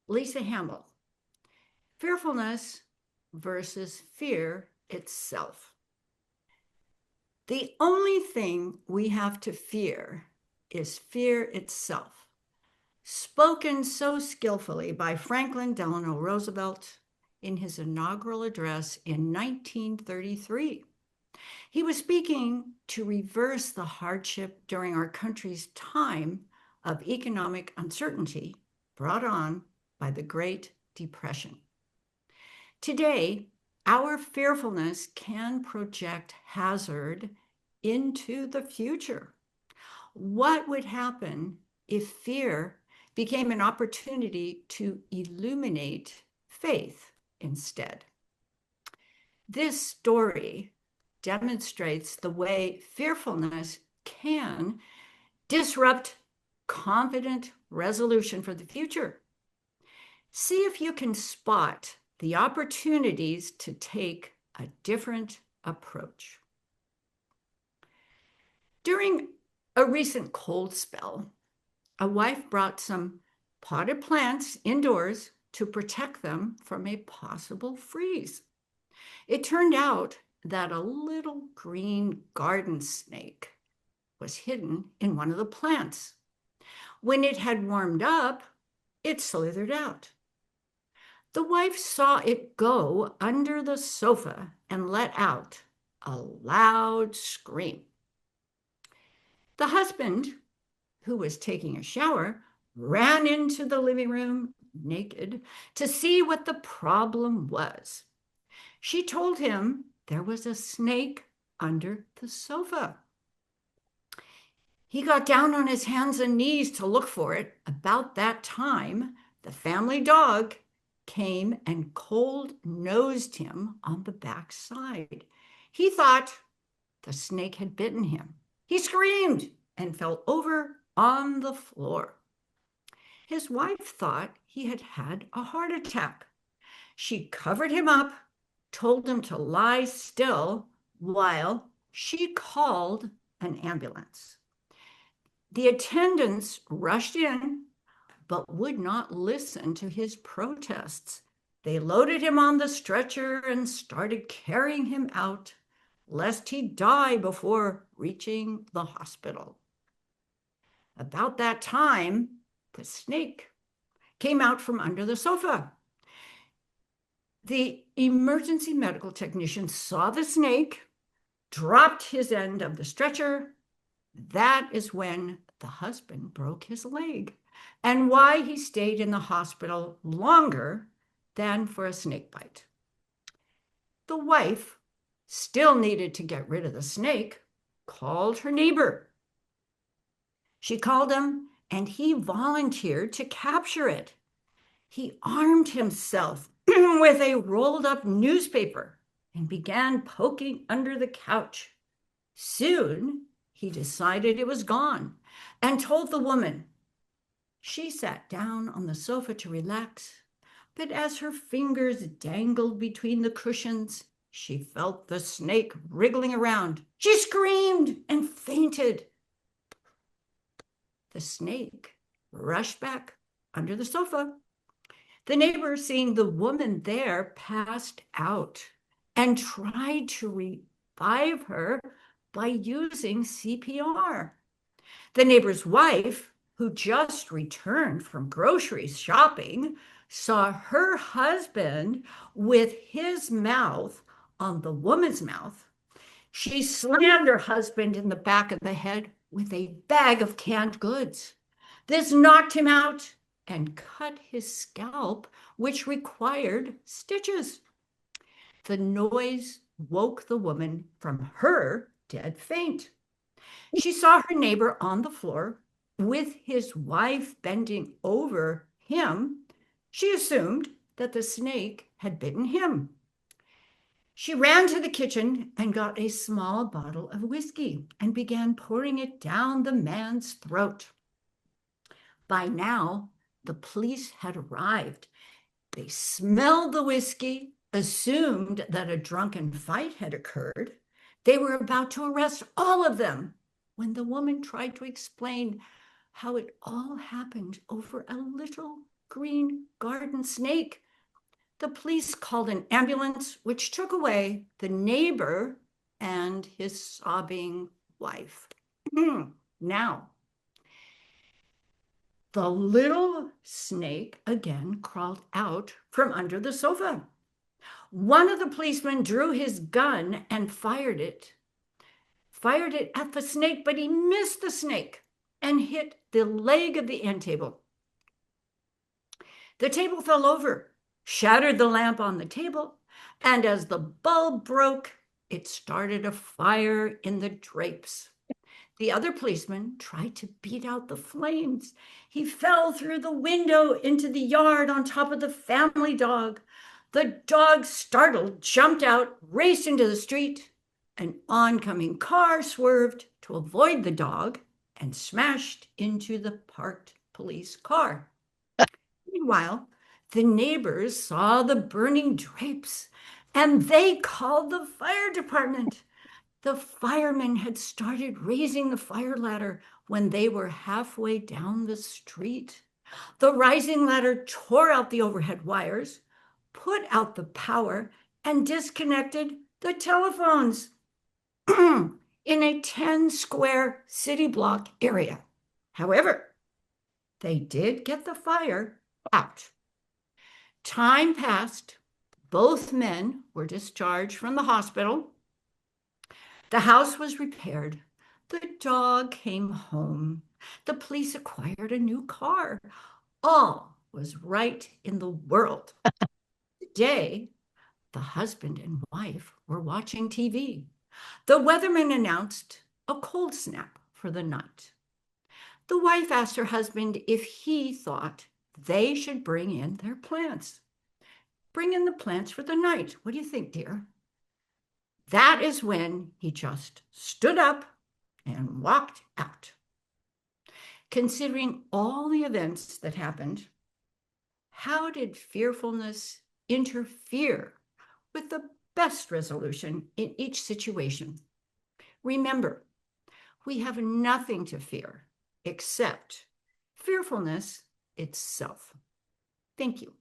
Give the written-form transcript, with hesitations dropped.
Lisa Hamill, Fearfulness versus Fear itself. The only thing we have to fear is fear itself, spoken so skillfully by Franklin Delano Roosevelt in his inaugural address in 1933. He was speaking to reverse the hardship during our country's time of economic uncertainty brought on by the Great Depression. Today, our fearfulness can project hazard into the future. What would happen if fear became an opportunity to illuminate faith instead? This story demonstrates the way fearfulness can disrupt confident resolution for the future. See if you can spot the opportunities to take a different approach. During a recent cold spell, a wife brought some potted plants indoors to protect them from a possible freeze. It turned out that a little green garden snake was hidden in one of the plants. When it had warmed up, it slithered out. The wife saw it go under the sofa and let out a loud scream. The husband, who was taking a shower, ran into the living room naked to see what the problem was. She told him there was a snake under the sofa. He got down on his hands and knees to look for it. About that time, the family dog came and cold-nosed him on the back side. He thought the snake had bitten him. He screamed and fell over on the floor. His wife thought he had had a heart attack. She covered him up, told him to lie still while she called an ambulance. The attendants rushed in, but would not listen to his protests. They loaded him on the stretcher and started carrying him out, lest he die before reaching the hospital. About that time, the snake came out from under the sofa. The emergency medical technician saw the snake, dropped his end of the stretcher. That is when the husband broke his leg and why he stayed in the hospital longer than for a snake bite. The wife still needed to get rid of the snake, called her neighbor. She called him and he volunteered to capture it. He armed himself with a rolled up newspaper and began poking under the couch. Soon, he decided it was gone and told the woman. She sat down on the sofa to relax, but as her fingers dangled between the cushions, she felt the snake wriggling around. She screamed and fainted. The snake rushed back under the sofa. The neighbor, seeing the woman there, passed out and tried to revive her by using CPR. The neighbor's wife, who just returned from grocery shopping, saw her husband with his mouth on the woman's mouth. She slammed her husband in the back of the head with a bag of canned goods. This knocked him out and cut his scalp, which required stitches. The noise woke the woman from her dead faint. She saw her neighbor on the floor with his wife bending over him. She assumed that the snake had bitten him. She ran to the kitchen and got a small bottle of whiskey and began pouring it down the man's throat. By now, the police had arrived. They smelled the whiskey, assumed that a drunken fight had occurred. They were about to arrest all of them when the woman tried to explain how it all happened over a little green garden snake. The police called an ambulance, which took away the neighbor and his sobbing wife. Now, the little snake again crawled out from under the sofa. One of the policemen drew his gun and fired it at the snake, but he missed the snake and hit the leg of the end table. The table fell over, shattered the lamp on the table, and as the bulb broke, it started a fire in the drapes. The other policeman tried to beat out the flames. He fell through the window into the yard on top of the family dog. The dog, startled, jumped out, raced into the street. An oncoming car swerved to avoid the dog and smashed into the parked police car. Meanwhile, the neighbors saw the burning drapes and they called the fire department. The firemen had started raising the fire ladder when they were halfway down the street. The rising ladder tore out the overhead wires, put out the power, and disconnected the telephones in a 10-square city block area. However, they did get the fire out. Time passed. Both men were discharged from the hospital. The house was repaired. The dog came home. The police acquired a new car. All was right in the world. Today, the husband and wife were watching TV. The weatherman announced a cold snap for the night. The wife asked her husband if he thought they should bring in their plants. Bring in the plants for the night. What do you think, dear? That is when he just stood up and walked out. Considering all the events that happened, how did fearfulness interfere with the best resolution in each situation? Remember, we have nothing to fear except fearfulness itself. Thank you.